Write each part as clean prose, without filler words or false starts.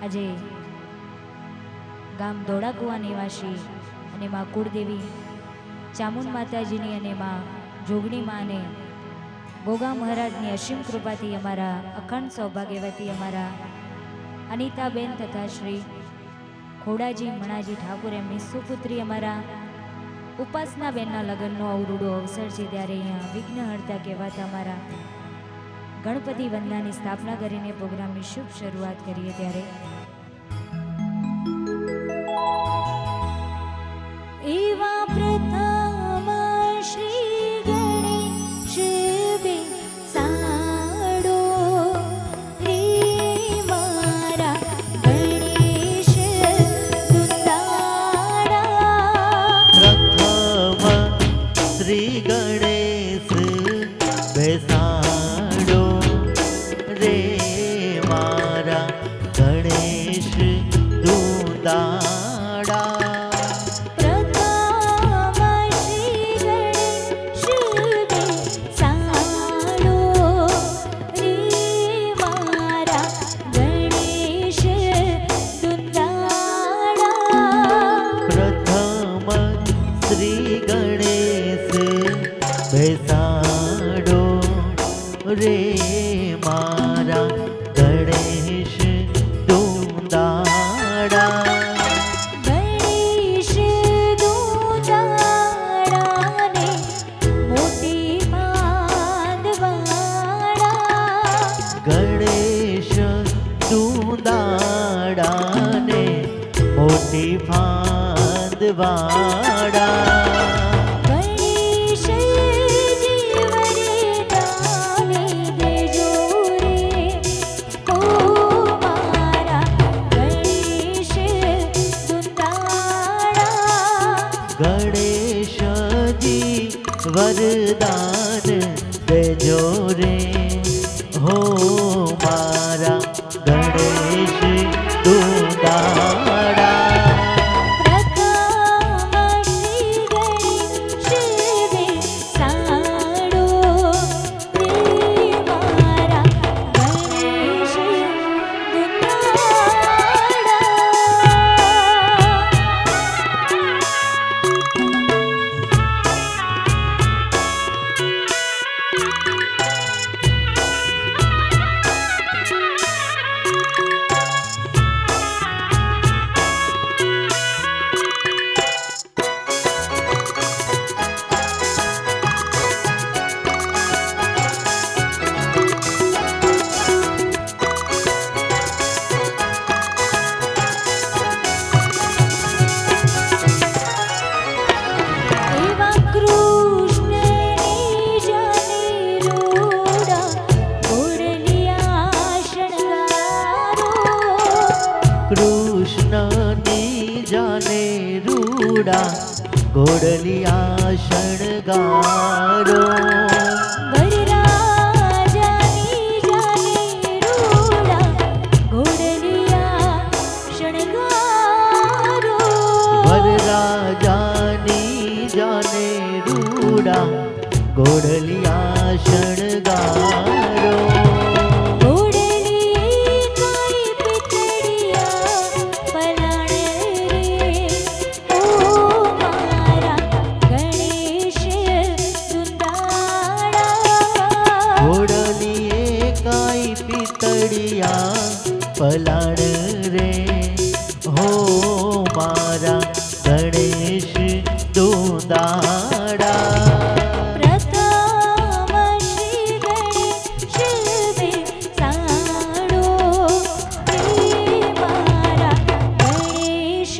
આજે ગામ ધોળાકુવા નિવાસી અને માં કુળદેવી ચામુંડ માતાજીની અને માં જોગણી માં અને ગોગા મહારાજની અસીમ કૃપાથી અમારા અખંડ સૌભાગ્યવતી અમારા અનિતાબેન તથા શ્રી ખોડાજી મણાજી ઠાકોર એમની સુપુત્રી અમારા ઉપાસનાબેનના લગ્નનો અવરૂડો અવસર છે ત્યારે અહીંયા વિઘ્નહર્તા કહેવાતા અમારા ગણપતિ વંદનાની સ્થાપના કરીને પ્રોગ્રામની શુભ શરૂઆત કરીએ ત્યારે એવા પ્રથમ શ્રી ગણેશ બેસાડો રે મારા ગણેશ દુલારા પ્રથમ શ્રી ગણેશ બેસાડો રે મારા ગણેશ દુલારા શ્રી ગણેશ બેસાડો રે મારા ગણેશ દુલારા ગણેશ દુલારાને મોટી બાંધવાડા ગણેશ દુલારાને મોટી ફાંદવાડા ગણેશજી વરદાન દેજો રે હો મારા ગણેશ દુલારા કૃષ્ણની જાને રૂડા ઘોડલિયા શણગારો વરરાજાની જાને રૂડા ઘોડલિયા શણગારો વરરાજાની જાને રૂડા ઘોડલિયા શણગારો ઘોડલીએ કાંઈ પિતળિયા પલાણ રે હો મારા ગણેશ દોદાડા પ્રથમ શ્રી ગણેશ બેસાડો રે મારા ગણેશ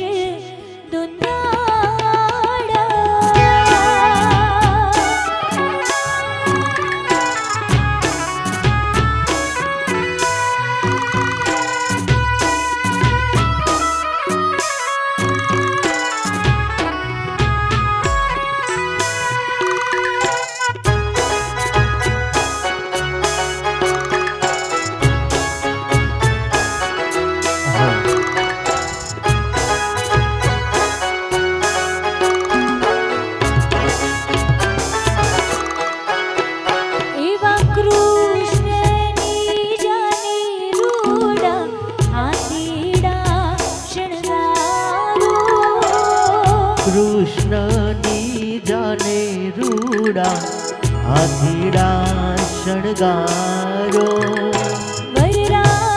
એવા કૃષ્ણની જાને રૂડા હાથીડા શણગારો કૃષ્ણની જાને રૂડા હાથીડા શણગારો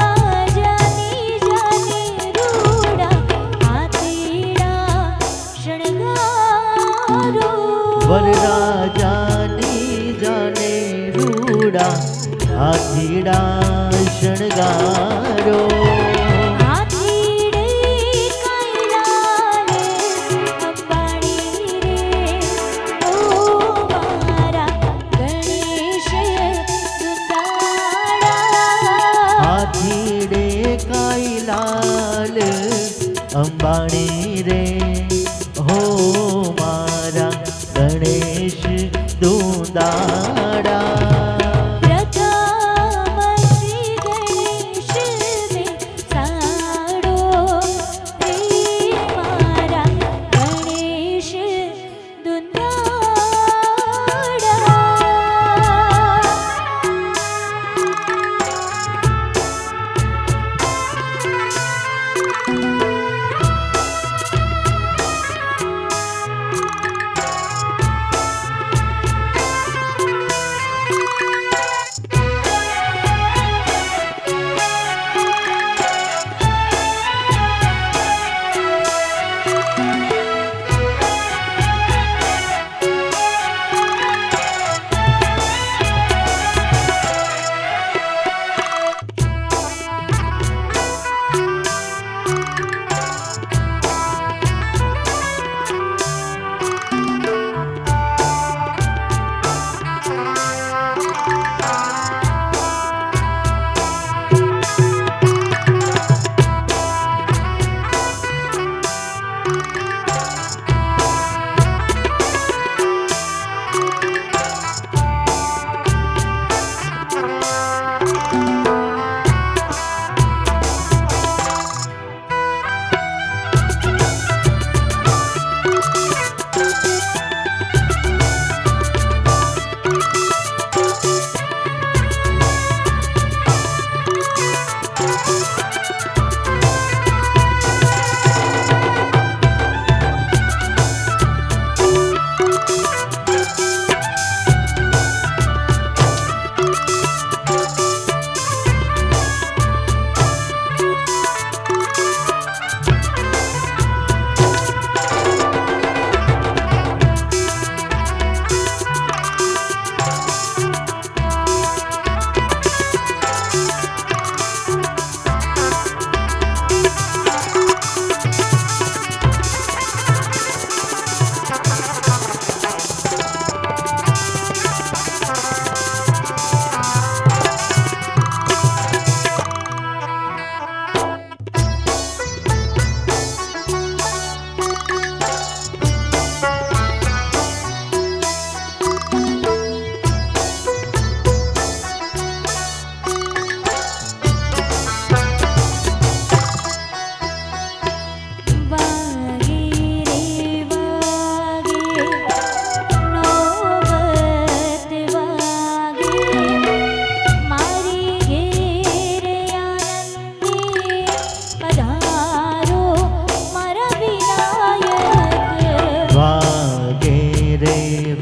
વરરાજાની જાને રૂડા હાથીડા શણગારો વરરાજાની જાને રૂડા હાથીડા શણગારો હાથીડે કૈલાલે અંબાડી રે ઓ મારા ગણેશ દુંદાડા હાથીડે કાંઈ લાલ અંબાણી રે હો મારા ગણેશ દોદાડા પ્રથમ શ્રી ગણેશ બેસાડો રે મારા ગણેશ દુંદાડા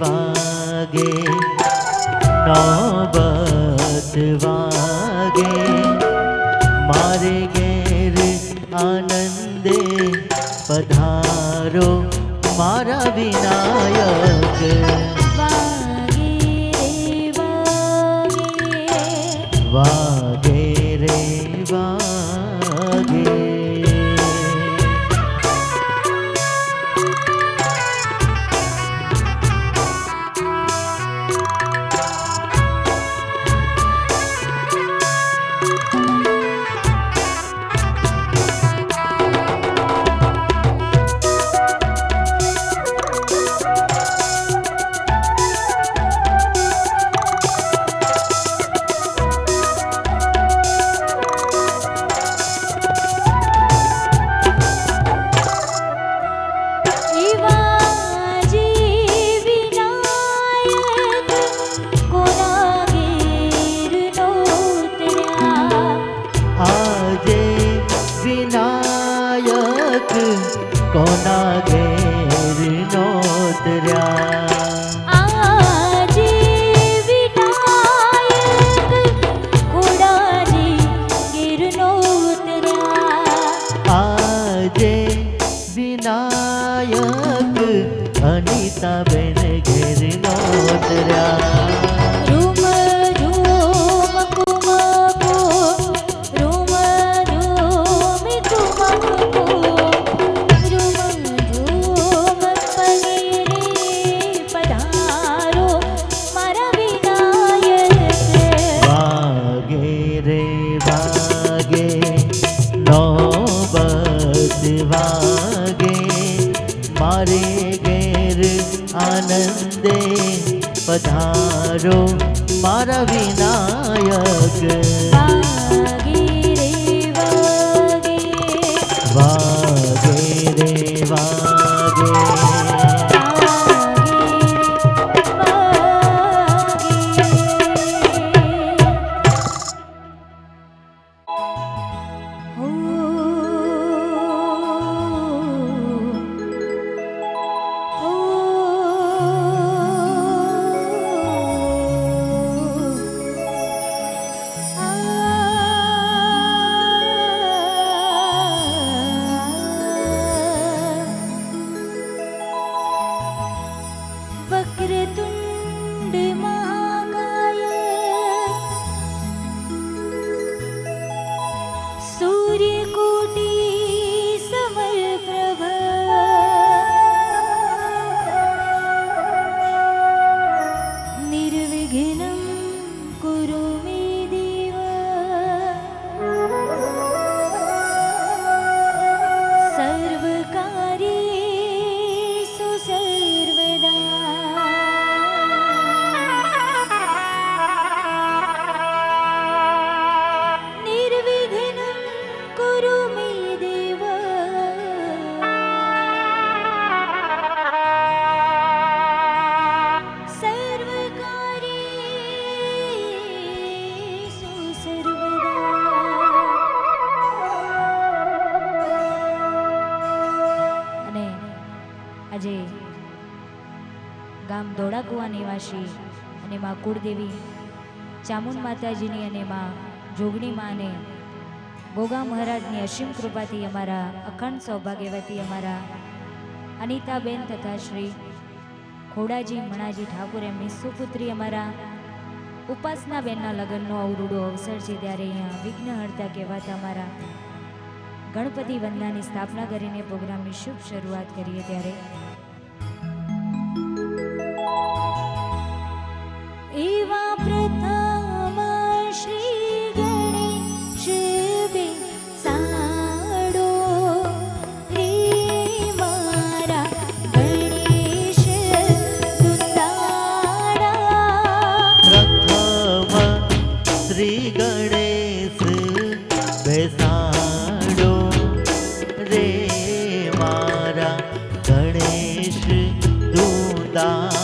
વાગે નવ વાગે મારે ઘેર આનંદે પધારો મારા વિનાયક. વાગે રે વાગે. કોના ઘેર નોતર્યા. આજે વિનાયક કોડાજી ઘેર નોતર્યા. આજે વિનાયક અનિતાબેન ઘેર નોતર્યા. વાગે મારે ઘેર આનંદે પધારો મારા વિનાયક. વાગે રે વાગે. वक्रतुंड महाकाय सूर्यकोटि समप्रभ निर्विघ्नं कुरु मे देव. सर्वकार्येषु सर्वदा આજે ગામ ધોળાકુવા નિવાસી અને માં કુળદેવી ચામુંડ માતાજીની અને માં જોગણી માં અને ગોગા મહારાજની અસીમ કૃપાથી અમારા અખંડ સૌભાગ્યવતી અમારા અનિતાબેન તથા શ્રી ખોડાજી મણાજી ઠાકોર એમની સુપુત્રી અમારા ઉપાસનાબેનના લગ્નનો અવરૂડો અવસર છે. ત્યારે અહીંયા વિઘ્નહર્તા કહેવાતા અમારા ગણપતિ વંદનાની સ્થાપના કરીને પ્રોગ્રામની શુભ શરૂઆત કરીએ. ત્યારે એવા પ્રથમ શ્રી ગણેશ બેસાડો રે મારા ગણેશ દુંદાડા. પ્રથમ શ્રી ગણેશ બેસાડો રે મારા ગણેશ દુંદાડા.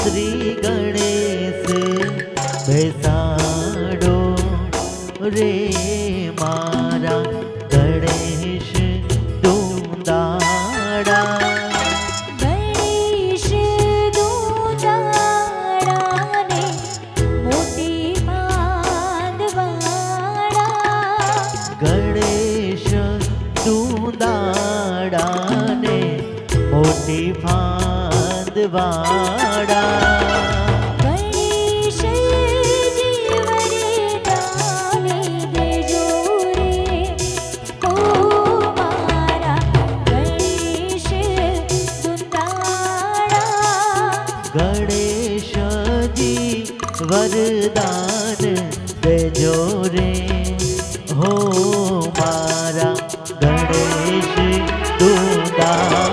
શ્રી ગણેશ વરવાડા ગણેશજી વરદાન દેજો રે ઓ મારા ગણેશ દુંદાળા ગણેશજી વરદાન દેજો રે હો મારા ગણેશ દુંદાળા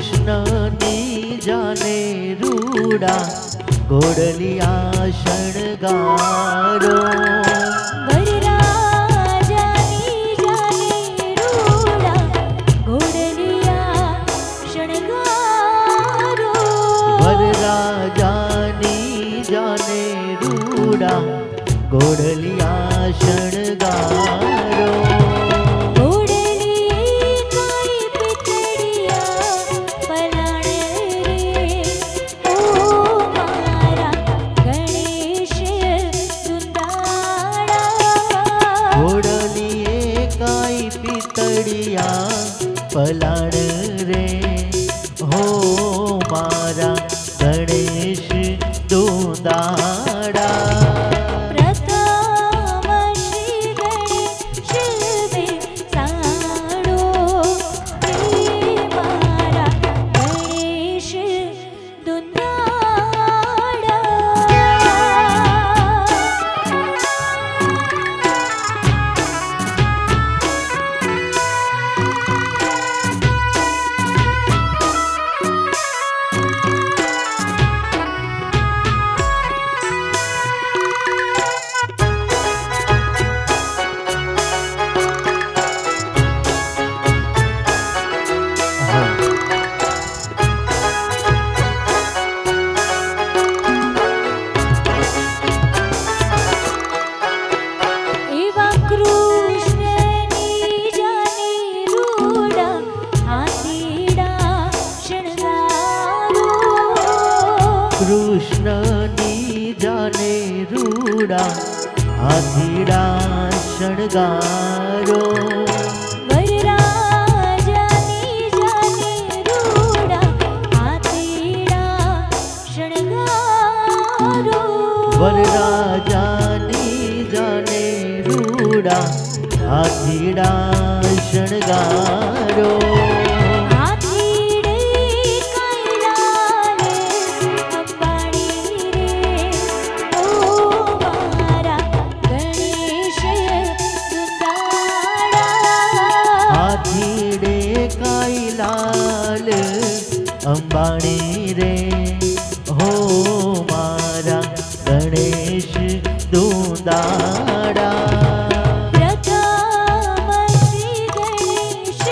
કૃષ્ણની જાને રૂડા ઘોડલિયા શણગારો વરરાજાની જાને રૂડા ઘોડલિયા શણગારો વરરાજાની જાને રૂડા ઘોડલિયા શણગારો પલાણ રે હો મારા ગણેશ દુંદાળા પ્રથમ શ્રી ગણેશ સાડો મારા ગણેશ કૃષ્ણની જાને રૂડા હાથીડા શણગારો વરરાજાની જાને રૂડા હાથીડા શણગારો વરરાજાની જાને રૂડા હાથીડા શણગારો લાલ અંબાણી રે હો મારા ગણેશ દુંદાળા પ્રથમ શ્રી ગણેશ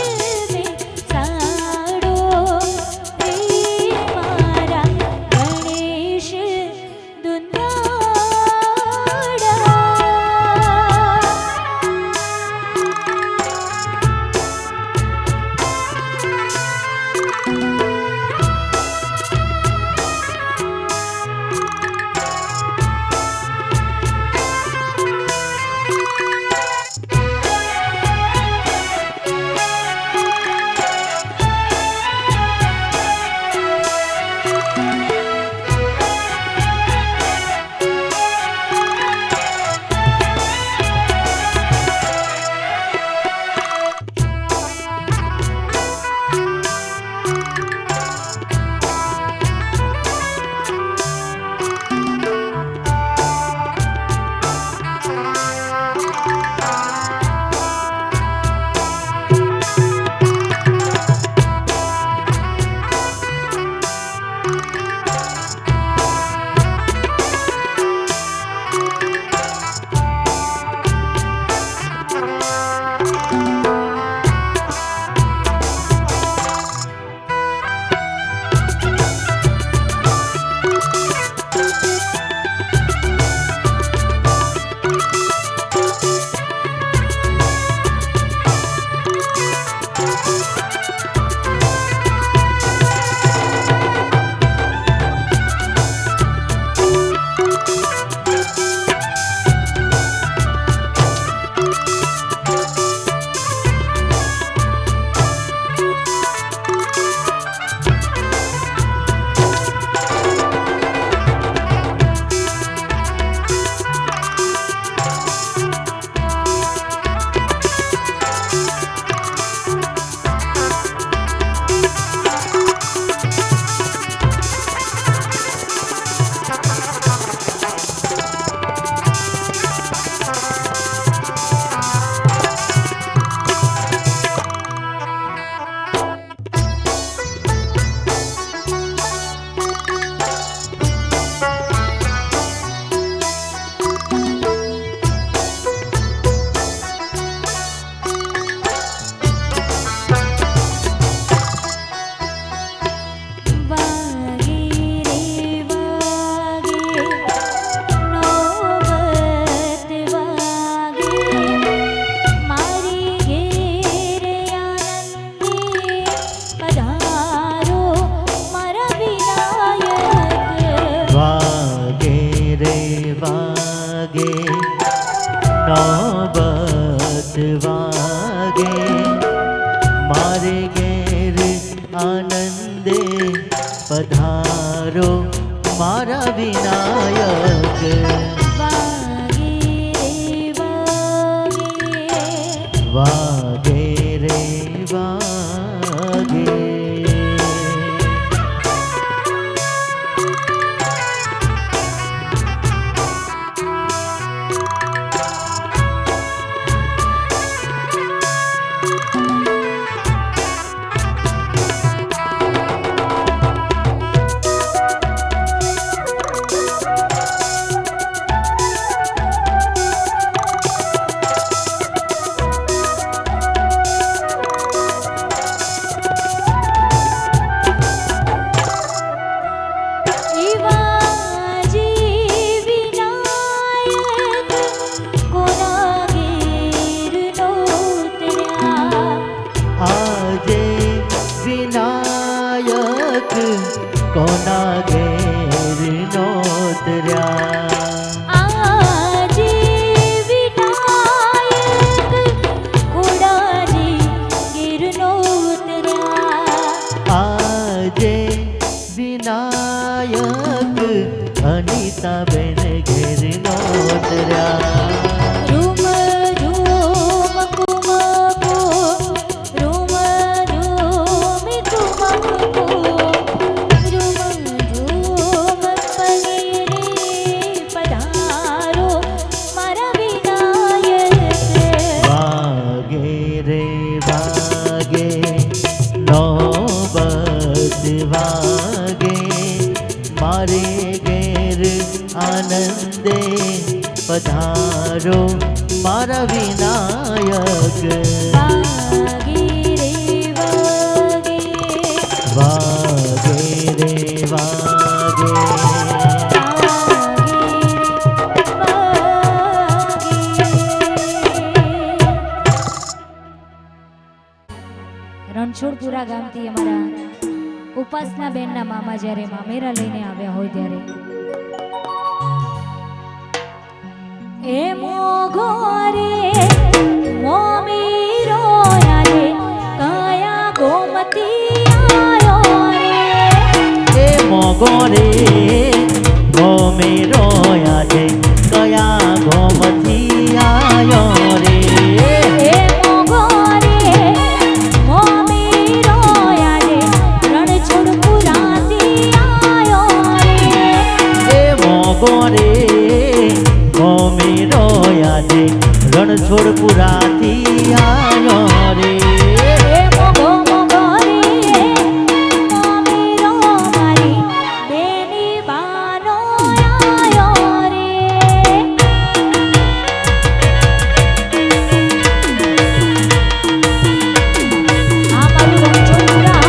વિનાયક વાગે રે વાગે. વાગે રે વાગે. કોના ઘેર નોતર્યા આજે વિનાયક કોનાજી ઘેર નોતર્યા. આજે વિનાયક અનિતાબેન ઘેર નોતર્યા. રૂમ ઝૂમ કુમકુ રૂમ ઝૂમ કુમકુ રૂમ ઝૂમ પગીરે પધારો મારા વિનાયક. વાગે રે વાગે નોબત વાગે મારે ઘેર આનંદે પધારો મારા વિનાયક. વાગે રે વાગે વાગે રે વાગે. રણછોડપુરા ગામથી અમારા ઉપાસના બેનના મામા જ્યારે મામેરા લઈને આવ્યા હોય ત્યારે એ મોગોરે મોમીરો યાદે કયા ગોમતી આયો રે. એ મોગો રે મોમેરો યાદે કયા ગોમથી આયો રે. એ મોગોરે મોમીરો યાદે રણછોડપુરાથી આયો રે. એ મોગો રે મોમેરો યાદે રણછોડપુરાથી આયો રે. એ મોગો મોગો રે મોમીરો મારી બેની બાનો આયો રે. આ મારું રણછોડપુરા.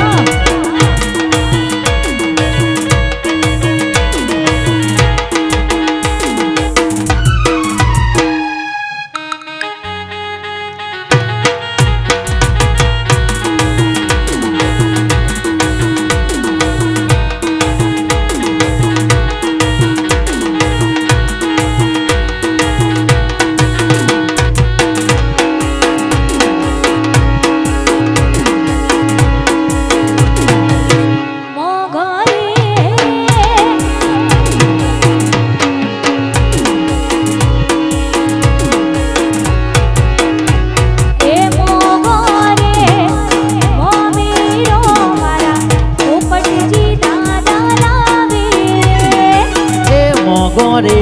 રે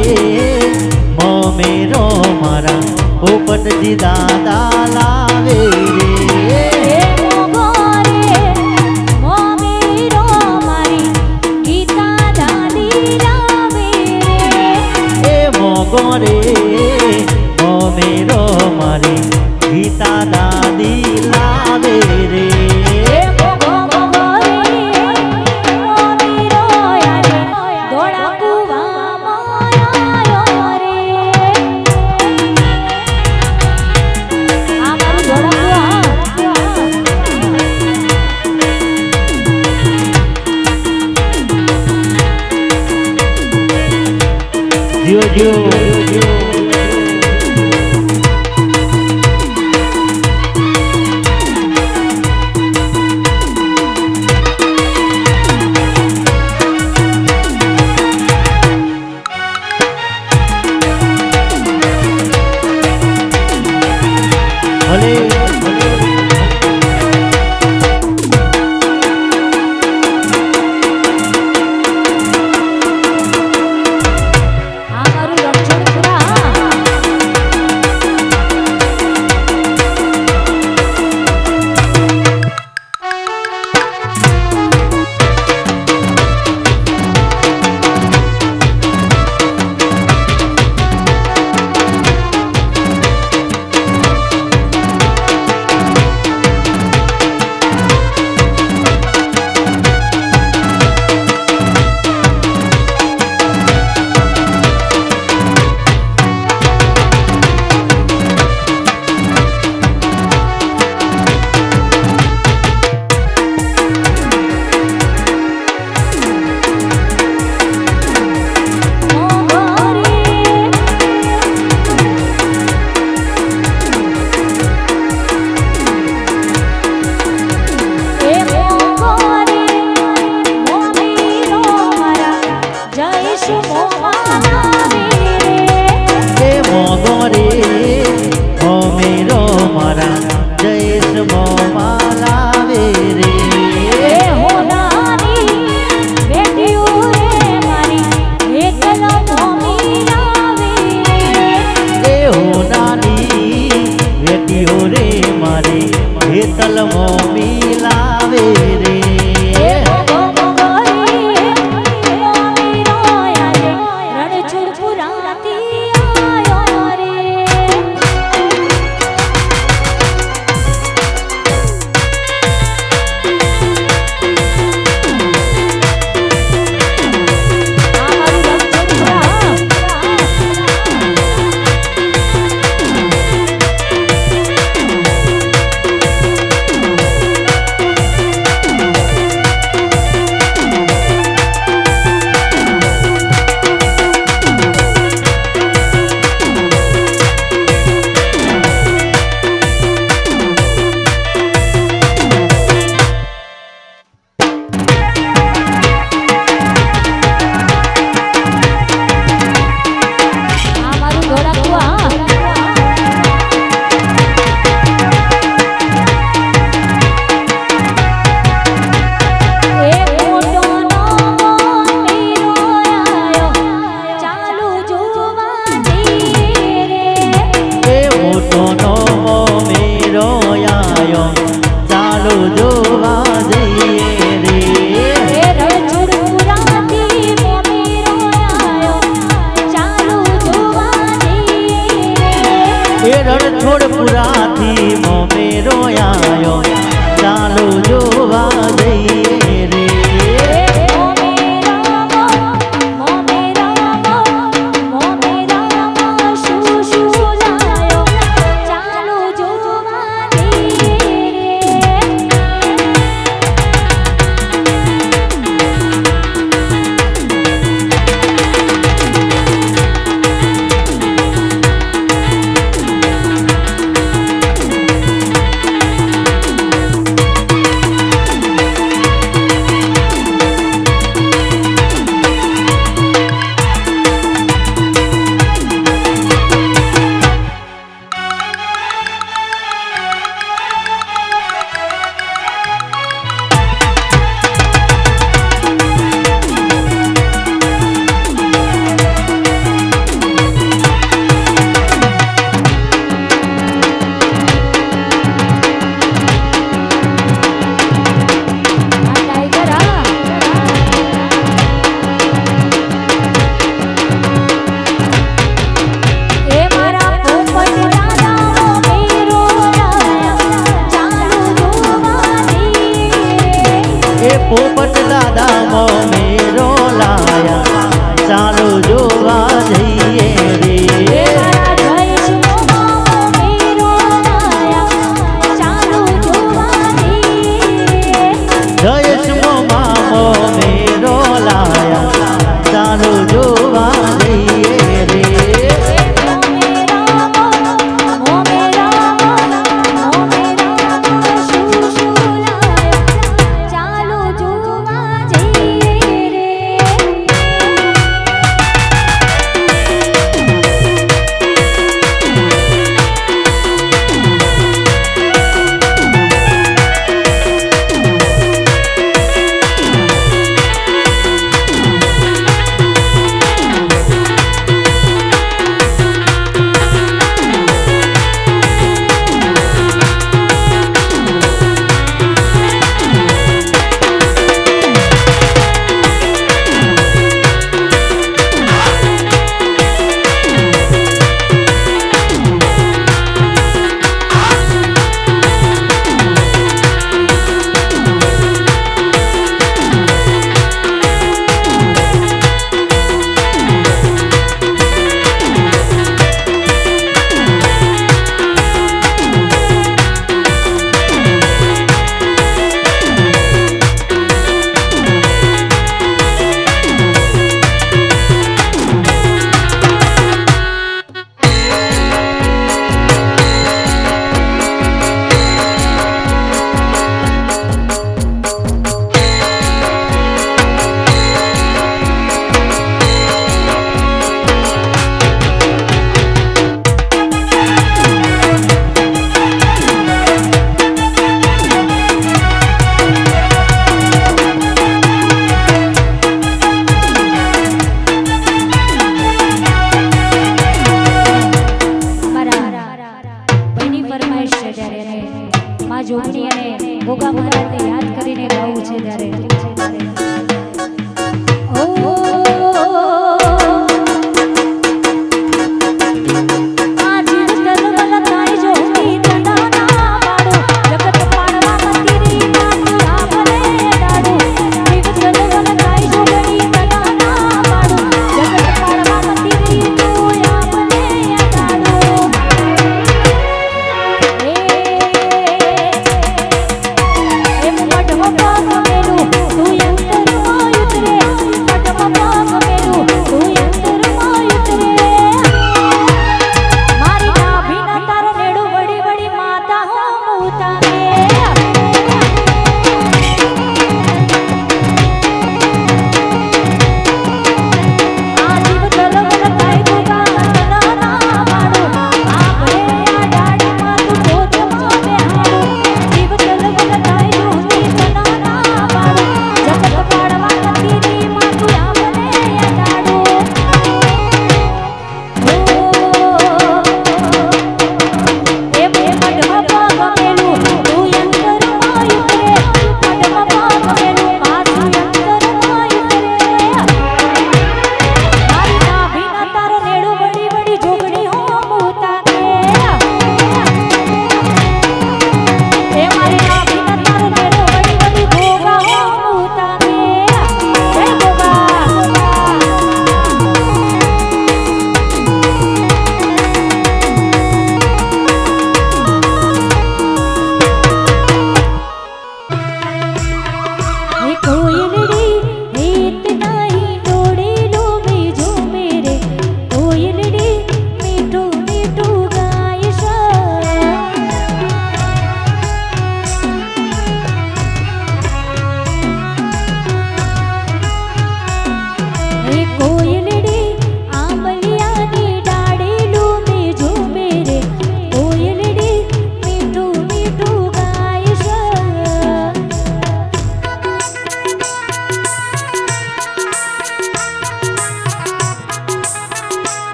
મોમેરો મારા પોપટજી દાદા લાવે રે. મોગો રે મોમેરો મારી ગીતા દાદી લાવે રે. જીઓ જીઓ આ મારું રણછોડપુરા હેતલમો મિલાવે રે રણછોડપુરાથી મોમેરો આયો ચાલો જોવા જઈએ રે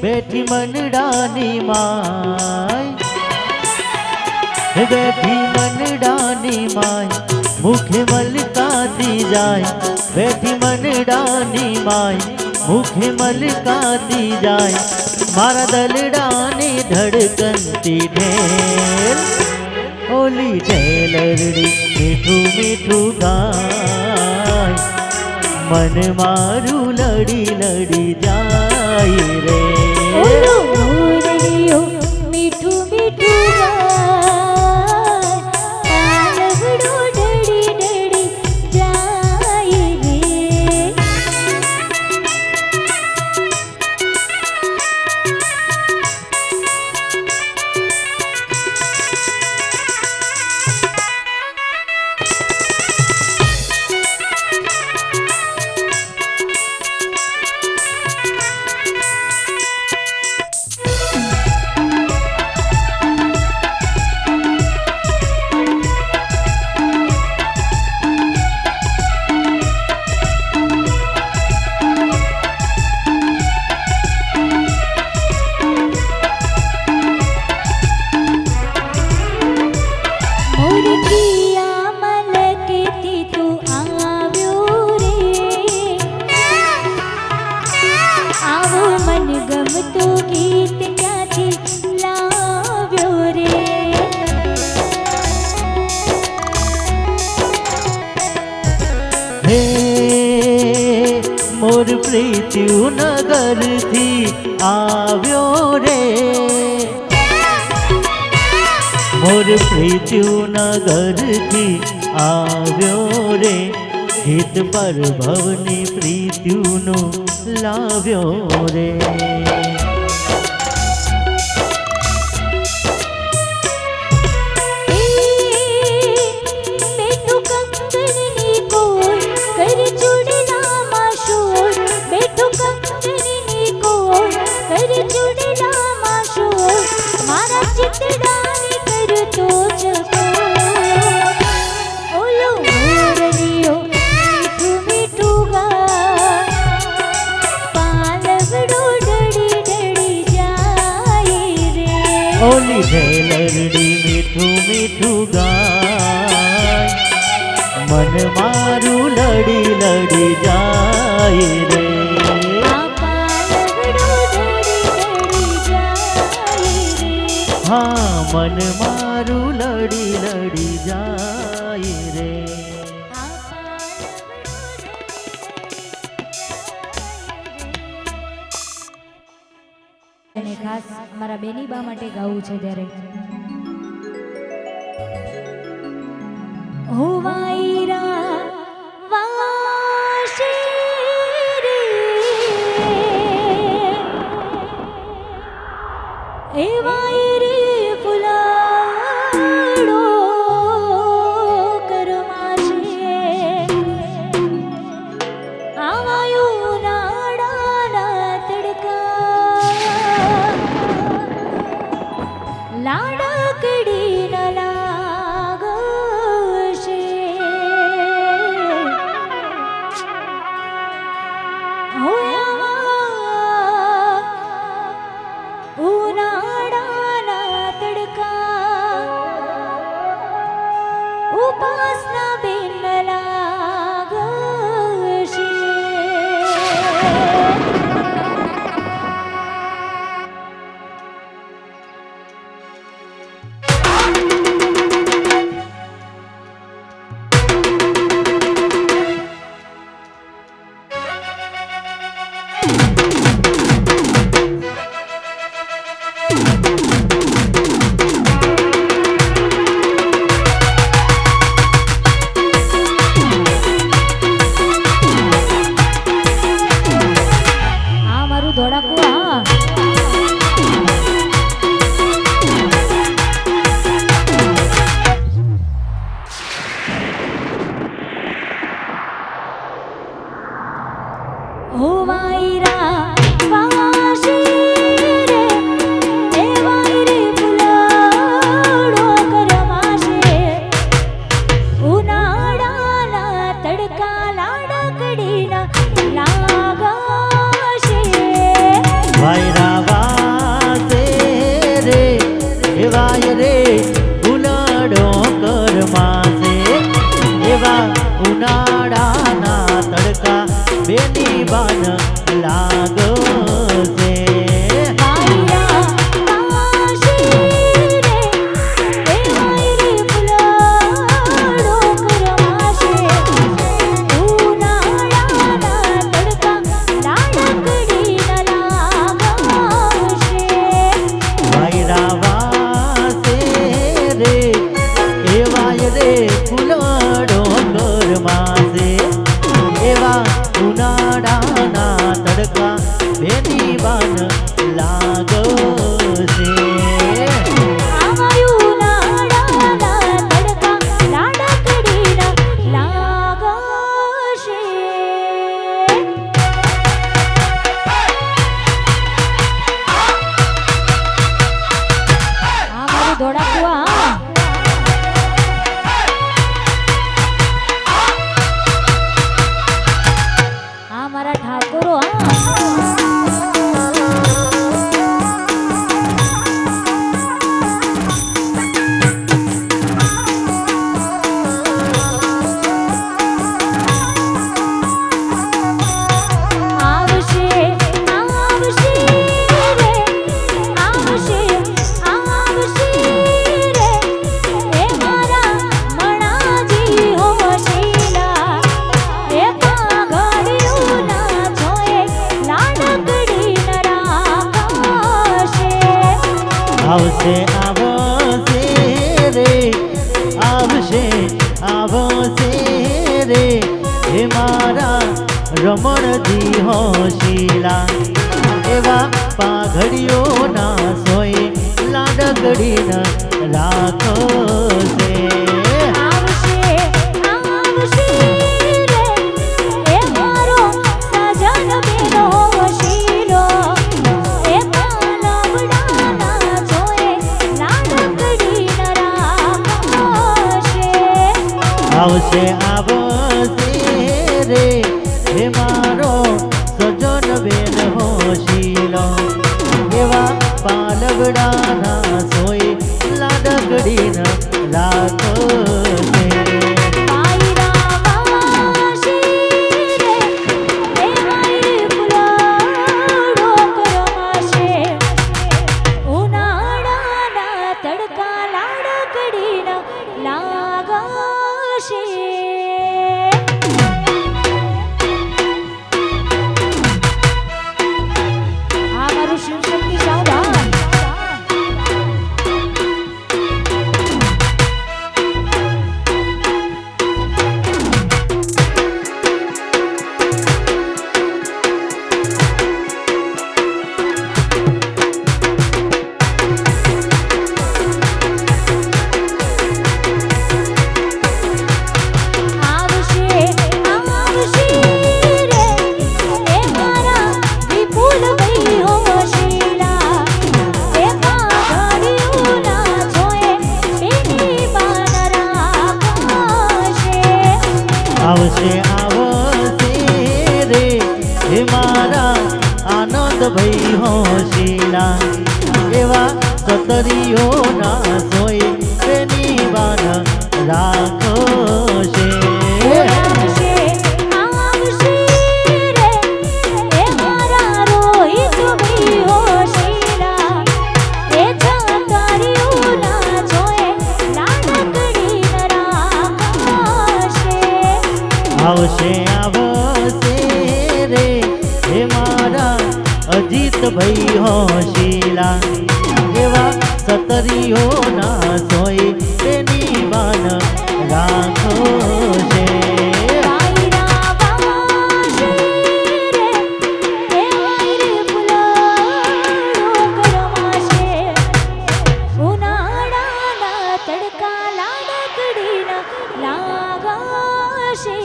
બેઠી મનડાની માય, બેઠી મનડાની માય મુખે મલકાતી જાય, બેઠી મનડાની માય મુખે મલકાતી જાય, મારા દલડાની ધડકનતી ઢેલ, ઓલી ઢેલરડી મીઠું મીઠું ગાય, મન મારું લડી લડી જાય રે. ઓલો મોરડીયો મીઠું મીઠું ગાય, પાલવડો ડળી ડળી જાય રે. મોર પ્રીત્યુ નગરથી આવ્યો રે, મોર પ્રીત્યુ નગરથી આવ્યો રે, ગીત પર ભવની પ્રીત્યુનું લાવ્યો રે. ઓલી ઢેલરડી મીઠું મીઠું ગાય, મન મારું લડી લડી જાય રે. હા મન મારું લડી લડી જાય રે. અને ખાસ મારા બેની બા માટે ગાવું છે ત્યારે હો વાયરા વાશી રે એ વાયરે ફુલાડો કરમાશે આવાયું નાડાના તડકા લાડકડી ન લાગશે ઉનાળાના તડકા ઉપાસના બેન લાગશે. આ મારું ધોળાકું હા હો વાયરા વાશી રે એ વાયરે ફુલાડો કરમાશે ઉનાળાના તડકા લાડકડીના લાગશે. વાયરા બાન લાગો છે. આવાયું લાડાના તડકા લાડકડીના લાગશે. આ મારું ધોળાકુવા આ મારા ઠાકોરો આવશે આવશે રે આવશે આવશે રે એ મારા મણાજી હોશીલા એ પાઘડિયું ના જોએ લાડકડી ન રાખશે. આવશે આવશે રે આવશે આવશે રે હે મારા રમણજી હોશીલા એવા પાઘડીઓના સોય લાડકડીના રાખો છે. આવશે આવશે રે એ મારો સજન બેનો હોશીલો એ પાલવડાના જોએ લાડકડી ન રાખશે. આવશે આવશે રે હે મારો સજન બેન હોશીલો એવા પાલવડાના સોય લાડકડીના રાખો છે. પાયરા વાશે રે એ મારી ફૂલાડો કરમાશે. ઉનાળાના તડકા લાડકડીના લાગશે. આ મારું શિવશક્તિ સાવધાન આવશે આવશે રે એ મારા વિપુલ ભાઈ હોશીલા એ પાઘડિયું ના જોએ બેની બાન રાખશે. આવશે આવશે રે હે મારા આનંદ ભાઈ હોશીલા એવા સતરીઓના સોય તેની બાન રાખો છે. આવશે આવશે રે એ મારા રોહિત ભાઈ હોશીલા એ છતરીયું ના જોએ લાડકડી ન રાખશે. આવશે આવશે રે હે મારા અજીતભાઈ હોશીલા એવા સતરીઓના સોય તેની બાન રાખો છે. પાયરા વાશે રે એ મારી ફૂલાડો કરમાશે. ઉનાળાના તડકા લાડકડીના લાગશે.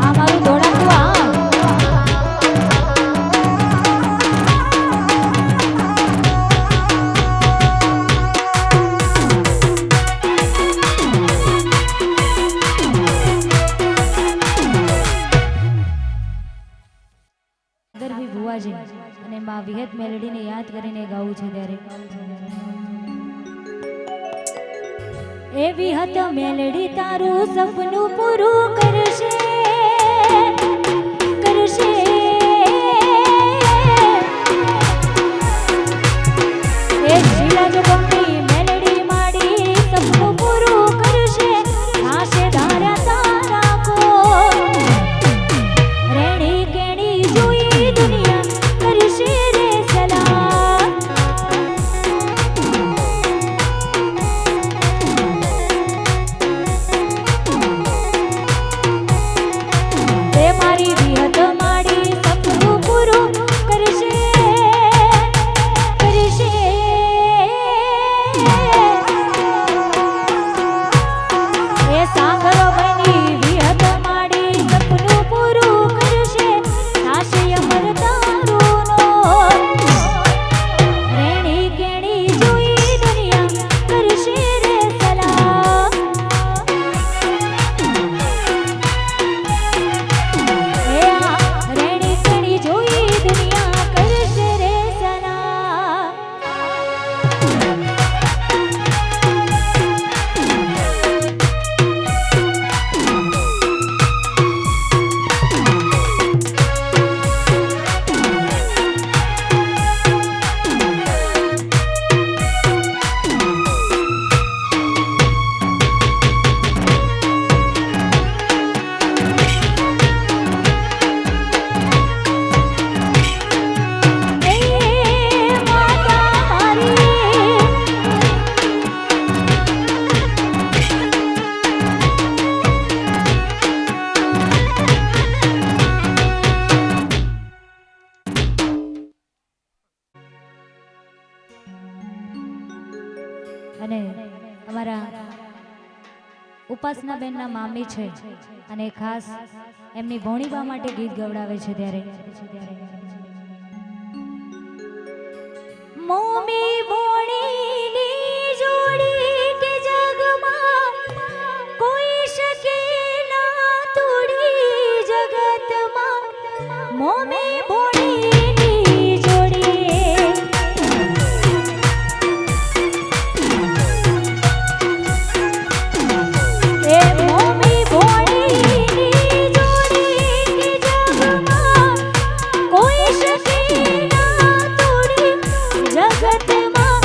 આ મારું ધોળાકુવા ગરબી ભુવાજી અને માં વિહત મેલડીને યાદ કરીને ગાવું છે ત્યારે એ વિહત મેલડી તારું સપનું પૂરું કરશે કરશે એ શીલા જો ગમતી મેલડી માડી અમારા ઉપાસનાબેનના મામી છે અને ખાસ એમની ભોણીબા માટે ગીત ગવડાવે છે ત્યારે મોમી ભોણીની જોડી કે જગમાં કોઈ શકે ના તોડી જગતમાં મોમી ભોણીની જોડી એ મોમી ભોણીની જોડી કે જગમાં કોઈ શકે ના તોડી જગતમાં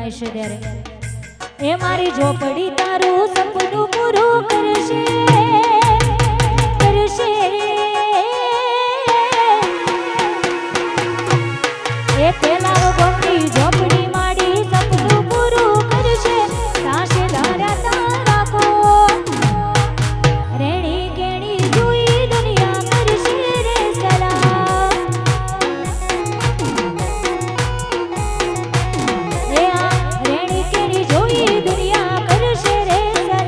ફરમાઈશ છે ત્યારે એ મારી ઝોપડી તારું સપનું પૂરું કરશે કરશે એ પેલા ગોમડી ઝોપડી માડી સપનું પૂરું કરશે તાશે ધારા તારા કો રેણી કેણી જોઈ દુનિયા કરશે રે સલામ એ આ રેણી કેણી જોઈ દુનિયા કરશે રે સલામ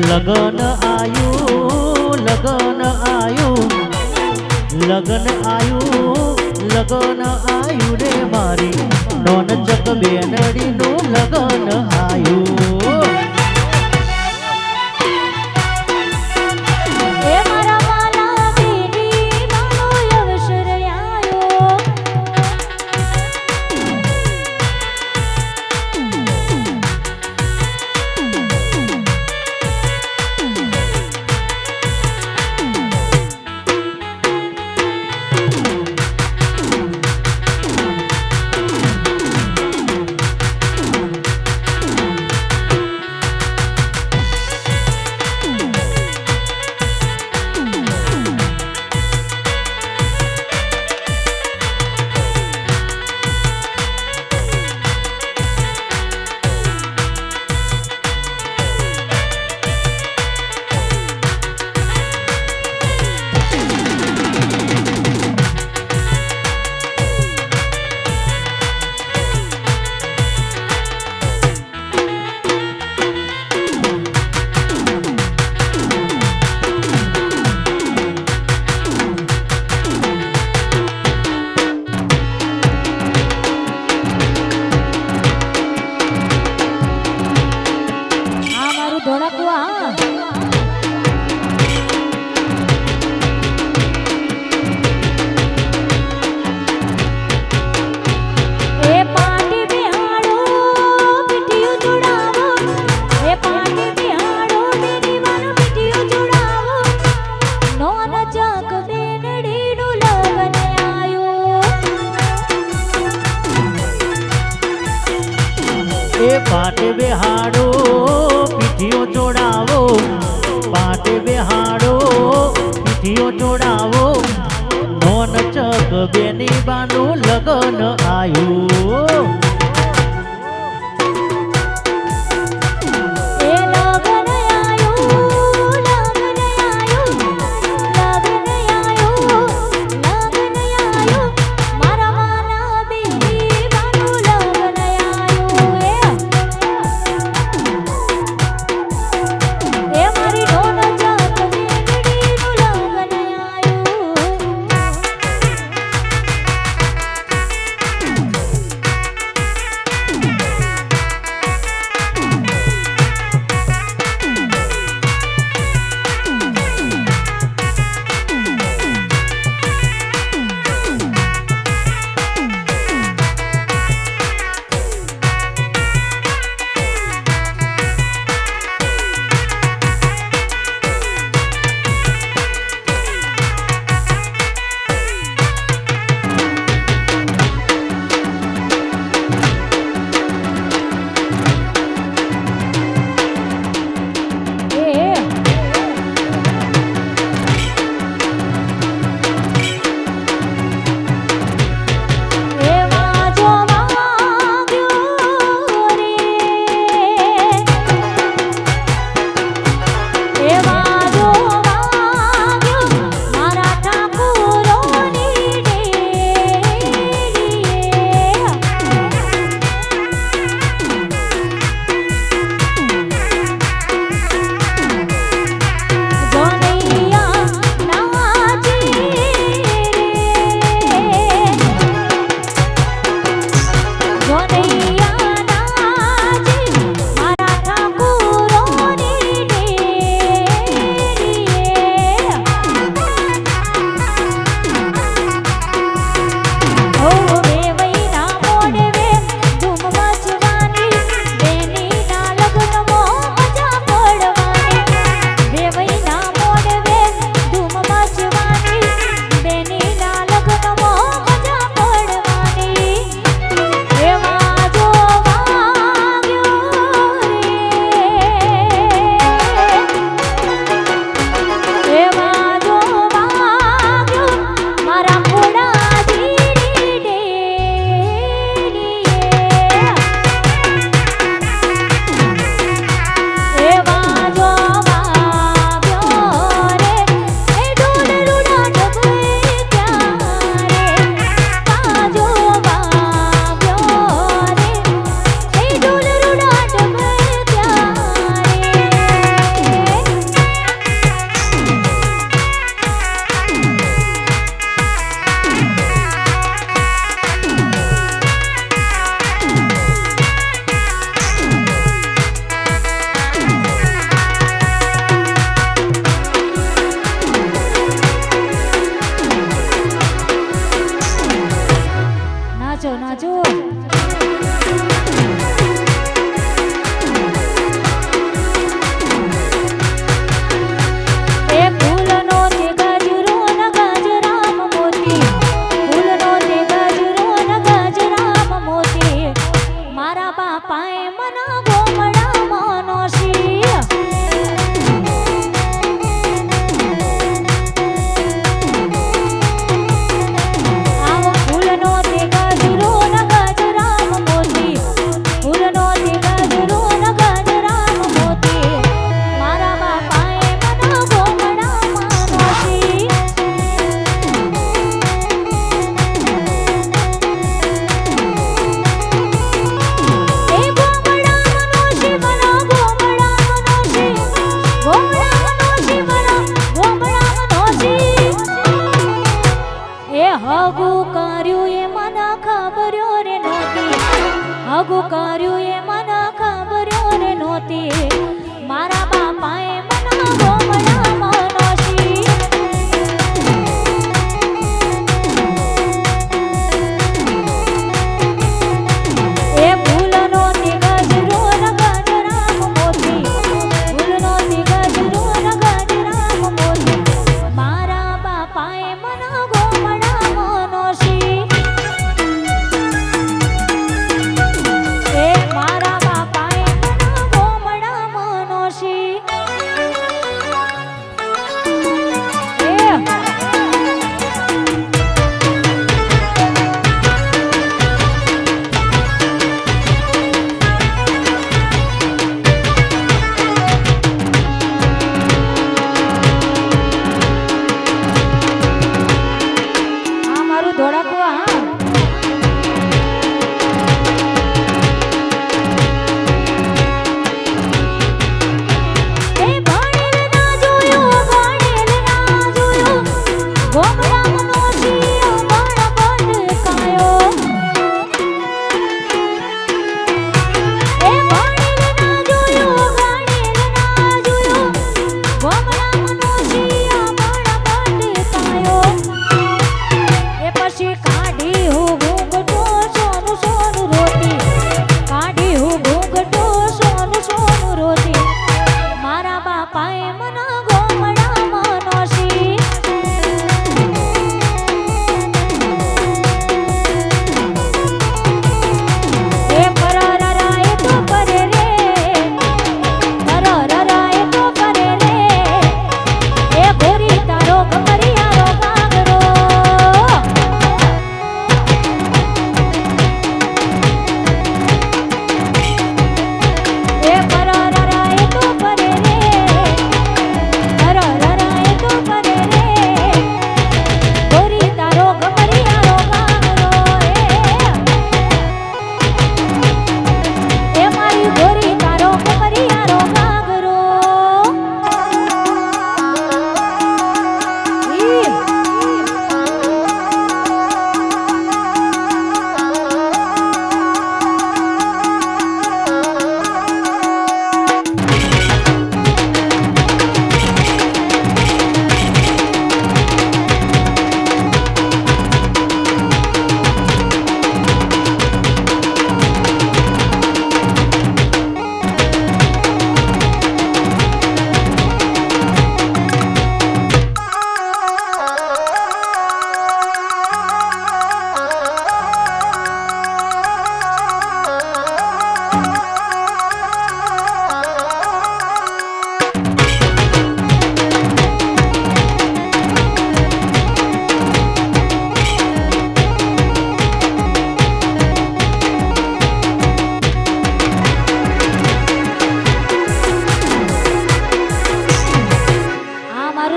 લગન આયું લગન આયું લગન આયું લગન આયું રે મારી નોન જગ બેનડી નું લગન આયું એ મારા વાલા બેટી મારો અવસર આયો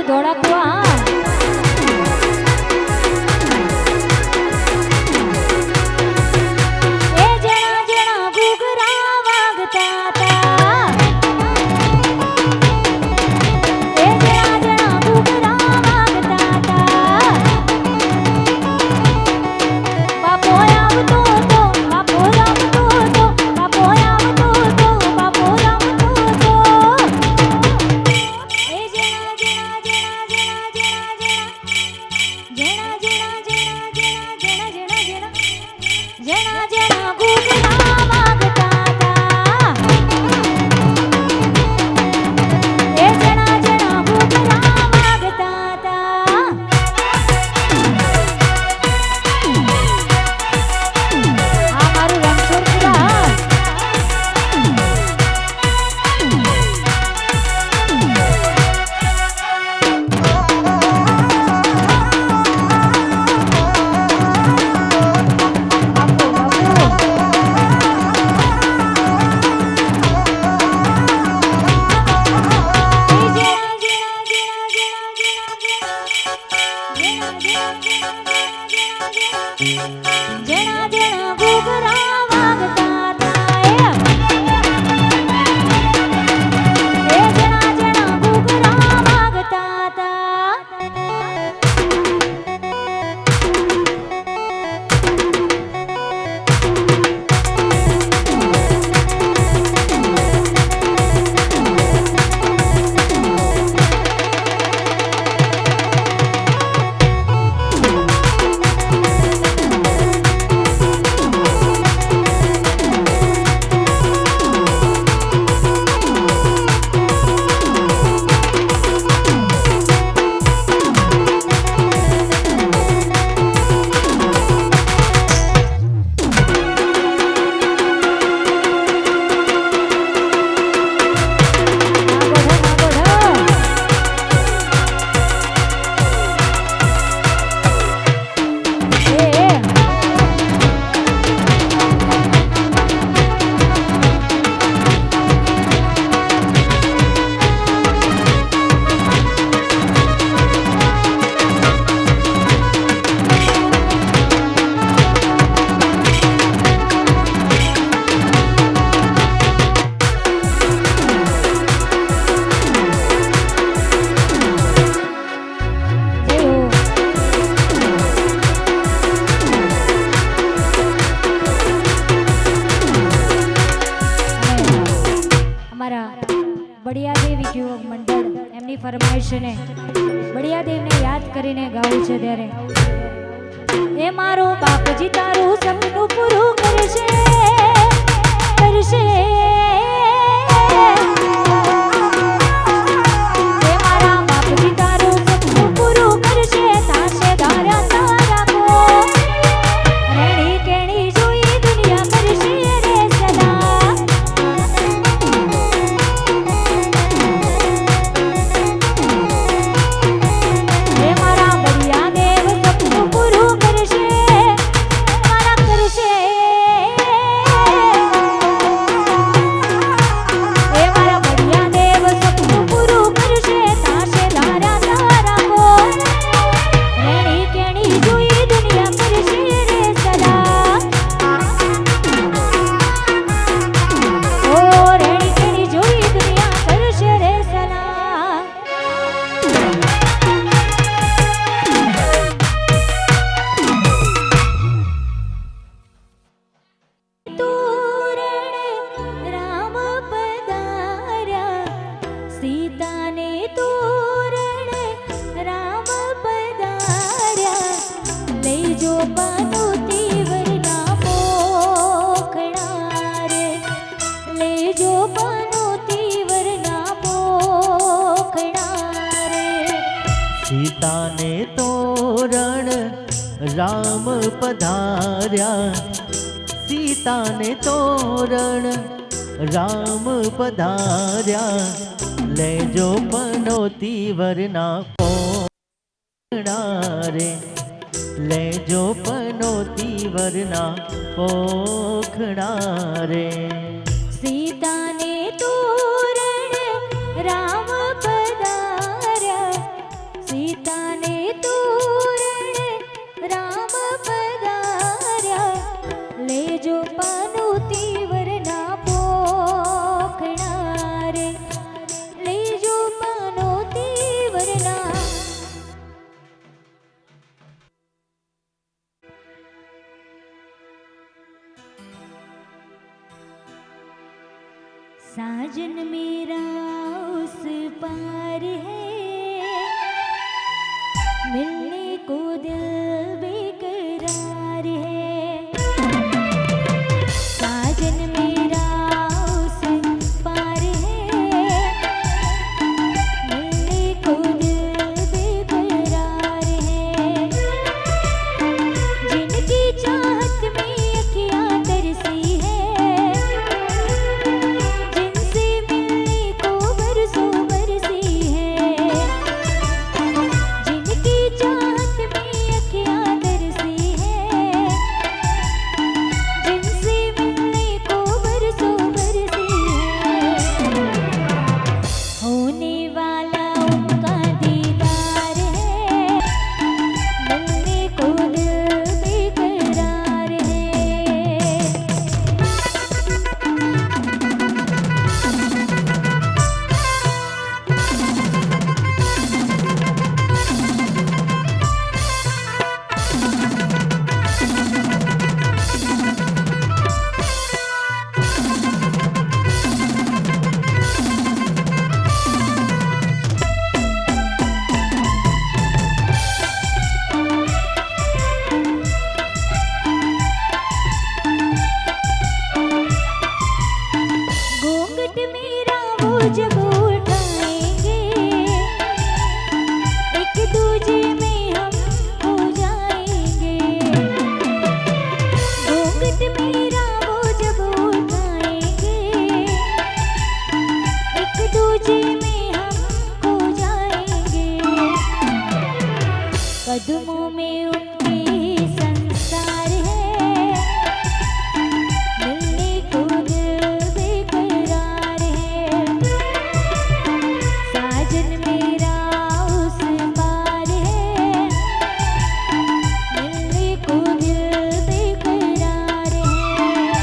મારું ધોળકું એ જણા જણા ઘૂઘરા વાગતા હતા એ જણા જણા ઘૂઘરા વાગતા હતા બાપો આવતો હતો બાપો આવતો હતો બાપો આવતો હતો બાપો આવતો હતો એ જણા જણા જણા જણા જણા જણા જણા જણા જણા જણા જણા ઘૂઘરા વાગતા હતા એ જણા જણા ઘૂઘરા વાગતા હતા આ મારું રણછોડપુરા જણા જણા ઘૂઘરા વાગતા હતા એ જણા જણા ઘૂઘરા વાગતા હતા બળિયાદેવી યુવક મંડળ એમની ફરમાઈશ ને બળિયાદેવને યાદ કરીને ગાવું છે ત્યારે એ મારો બાપજી તારું સપનું પૂરું કરશે કરશે એ મારા બાપજી તારું સપનું પૂરું કરશે થાશે ધારા તારા કો રેણી કેણી જોઈ દુનિયા કરશે રે સદા એ મારા બળિયાદેવ સપનું પૂરું કરશે મારા કરશે સીતાને તોરણ રામ પધાર્યા, સીતાને તોરણ રામ પધાર્યા, લેજો પનોતી વરના પોખણા રે, લેજો પનોતી વરના પોખણા રે. સીતાને તોરણ રામ પધાર્યા, વરના साजन मेरा उस पार है मिलने को दिल बेकरार है साजन मेरा उस पार है मिलने को दिल बेकरार है जिनकी चाहत में अखियाँ तरसी है जब उठाएंगे एक दूजे में हम हो जाएंगे घूंघट मेरा वो जब उठाएंगे एक दूजे में हम हो जाएंगे कदमों में उनके संसार है मिलने को दिल बेकरार है साजन मेरा उस पार है मिलने को दिल बेकरार है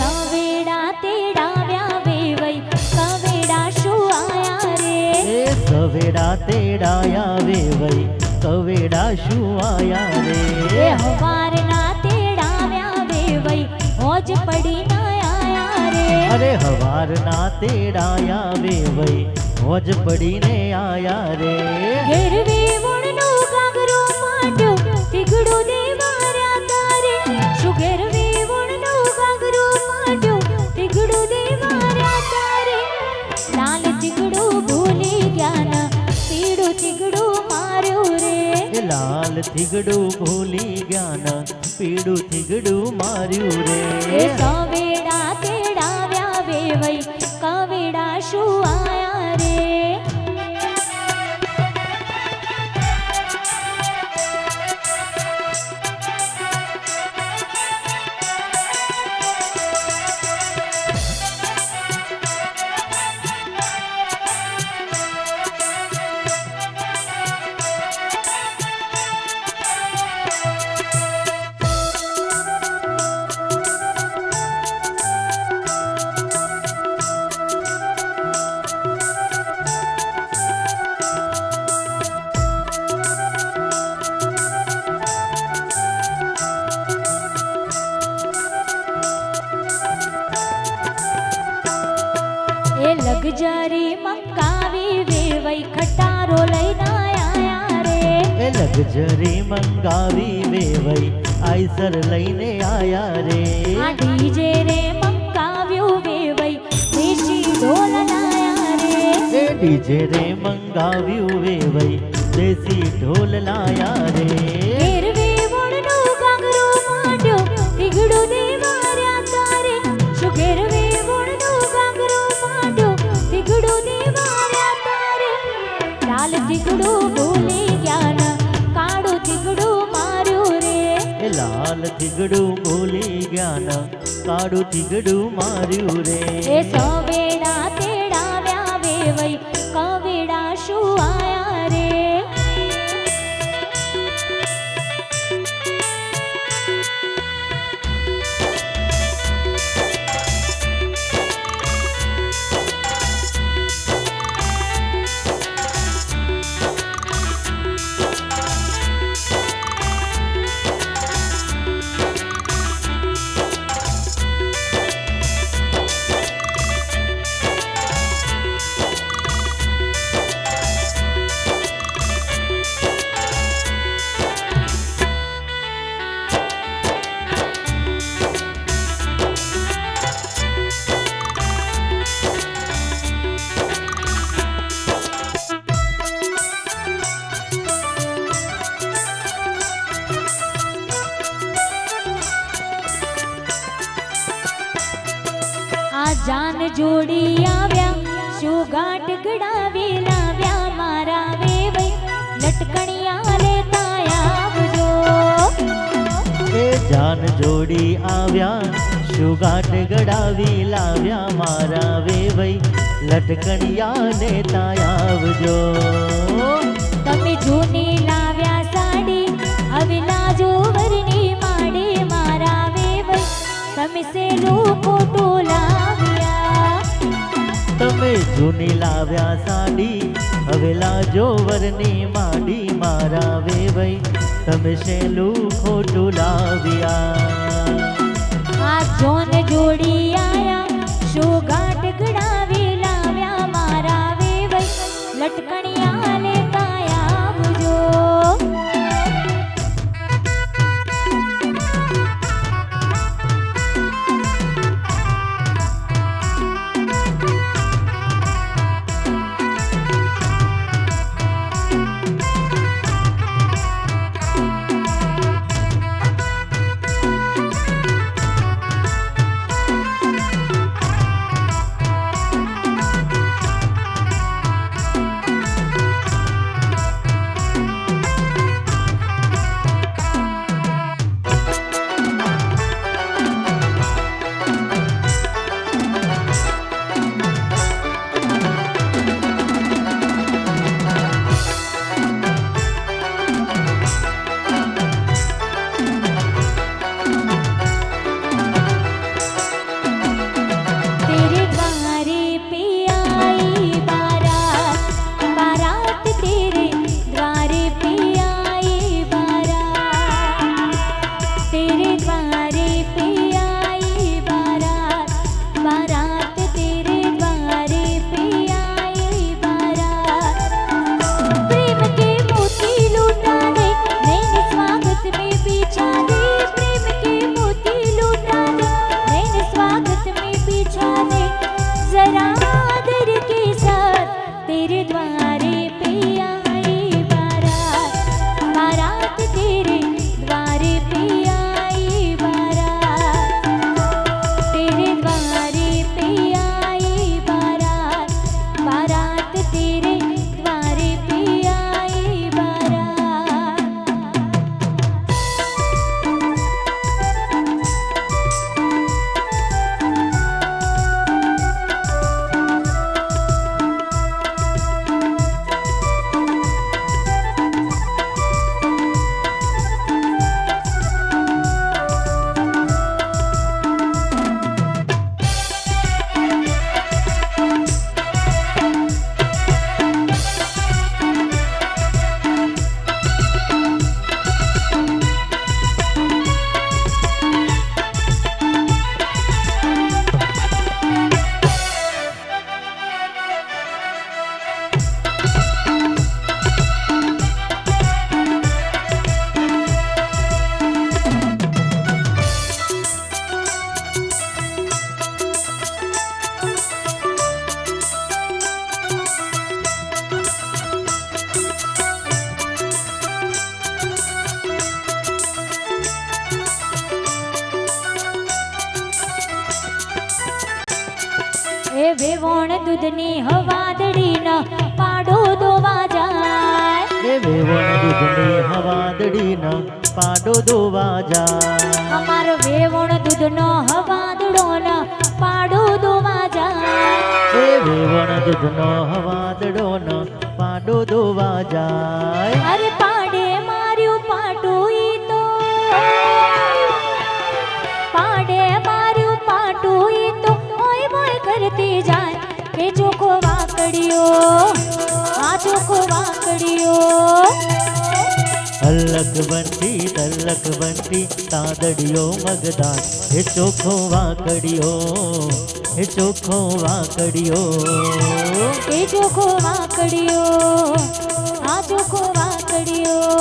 સવેડા તેડાવ્યા વેવઈ કવેડા શું આયા રે સવેડા તેડાયા વેવઈ કવેડા શું આયા રે હવારના તેડાવ્યા વેવઈ હોજ પડી ના આયા રે અરે હવારના તેડાયા વેવઈ હોજ પડીને આયા રે ઘેરવે વણનો કાગરો માટો તીગડો દેવાર્યા તારે શું ઘેરવે વણનો કાગરો માટો તીગડો દેવાર્યા તારે લાલ તીગડો ભૂલી ગયા ના પીળો તીગડો માર્યો રે લાલ થીગડું ભૂલી ગયા ના પીળું થીગડું માર્યું રે કવેડા તેડાવ્યા વેવઈ કવેડા શું આયા રે લગજરી મંગાવી વેવાઈ ખટારો લઈને આયા રે. એ લગજરી મંગાવી વેવાઈ આઈસર લઈને આયા રે. આ ડીજે રે મંગાવ્યું વેવાઈ દેશી ઢોલ લાયા રે. એ ડીજે રે મંગાવ્યું વેવાઈ દેશી ઢોલ લાયા રે. ઘેરવે વણનું ઘાઘરું માંડ્યો ટીગડું દેવાર્યા તારે. શું ઘેરવે વણનું ઘાઘરું માંડ્યો ટીગડું દેવાર્યા તારે. લાલ ટીગડું ભૂલી ગયા ને કાળું ટીગડું માર્યું રે. એ લાલ થીગડું ભૂલી ગયા ના કાળું થીગડું માર્યું રે. એ સવેડા તેડાવ્યા વેવાઈ કવેડા શું આયા રે. આ જાન જોડી આવ્યા શું ગાંઠ ગડાવી લાવ્યા મારા વેવાઈ લટકણિયા લેતા આવજો. એ જાન જોડી આવ્યા શું ગાંઠ ગડાવી લાવ્યા મારા વેવાઈ લટકણિયા લેતા આવજો. તમે જૂની લાવ્યા સાડી હવે લાજો વરની માડી મારા વેવાઈ તમે સેલું ખોટું લાવ્યા. તમે જૂની લાવ્યા સાડી હવે લાજો વરની માડી મારા વેવાઈ તમે શેલું ખોટું લાવ્યા. આ જોન જોડી આયા શું ગાંઠ ગડાવી લાવ્યા મારા વેવાઈ લટકણિયા લેતા આવજો. વેવણ દૂધની હવાદડીના પાડો દોવા જાય એ વેવણ દૂધની હવાદડીના પાડો દોવા જાય અમારો વેવણ દૂધનો હવાદડોના પાડો દોવા જાય એ વેવણ દૂધનો હવાદડોનો પાડો દોવા જાય અરે પાડે માર્યું પાટું ઈ તો પાડે માર્યું પાટું ઈ તો ઓય બોય કરતી જાય કે ચોખ્ખો વાકડિયો આ ચોખ્ખો વાકડિયો અલક બંટી તાદડિયો મગદાન હે ચોખ્ખો વાકડિયો હે ચોખ્ખો વાકડિયો એ ચોખ્ખો વાકડિયો આ ચોખ્ખો વાકડિયો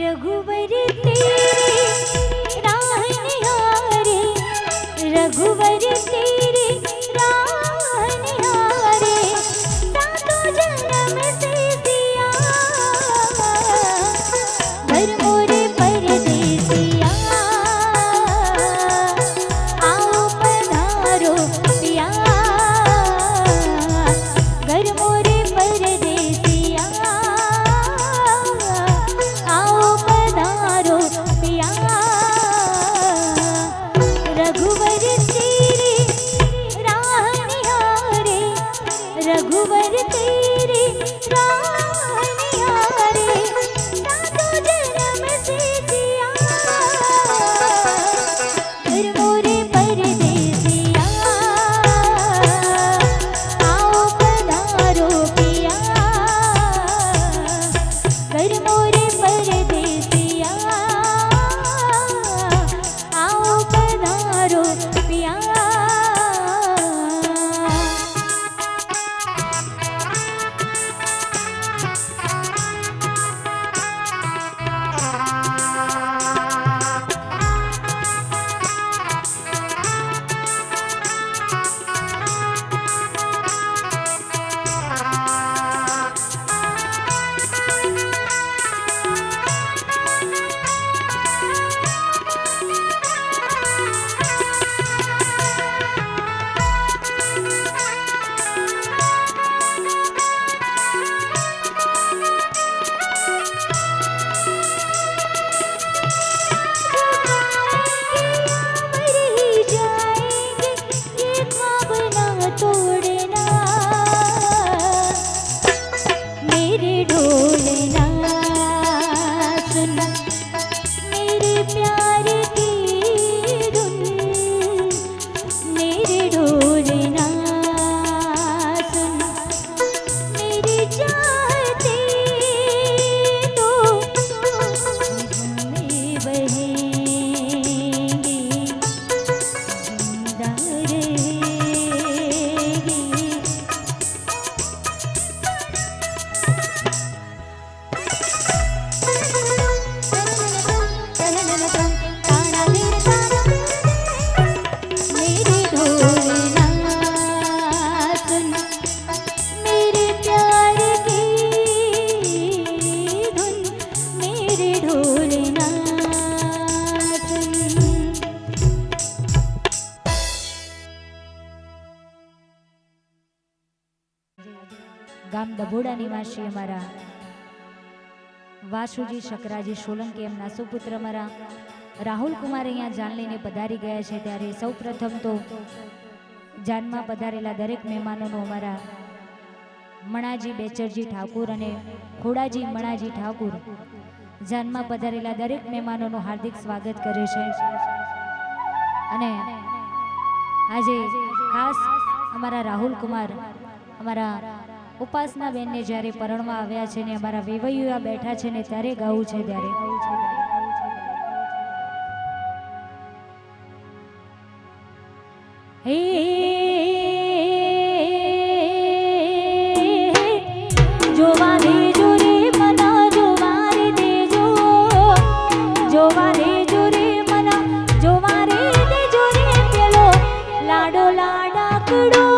रघुवर तेरी राह निहारे रघुवर तेरी राह निहारे सातों जन्म से सिया घर मोरे परदेसिया आओ पधारो पिया घर मोरे परदेसिया आओ पधारो पिया रघुवर तेरी राह निहारे रघुवर तेरी राह निहारे सातों जन्म से जिया घर मोरे परदेसिया ગામ ડભોડા નિવાસી અમારા વાસુજી શકરાજી સોલંકી એમના સુપુત્ર અમારા રાહુલ કુમાર અહીંયા જાન લઈને પધારી ગયા છે ત્યારે સૌ પ્રથમ તો જાનમાં પધારેલા દરેક મહેમાનોનું અમારા મણાજી બેચરજી ઠાકુર અને ખોડાજી મણાજી ઠાકુર જાનમાં પધારેલા દરેક મહેમાનોનું હાર્દિક સ્વાગત કરે છે અને આજે ખાસ અમારા રાહુલ કુમાર અમારા ઉપાસના બેનને જ્યારે પરણવા આવ્યા છે ને અમારા વેવૈયા બેઠા છે ને ત્યારે ગાવું છે ત્યારે હે જોવા દેજો રે મના જોવા રે દેજો જોવા દેજો રે મના જોવા રે દેજો રે પેલો લાડો લાડાકડો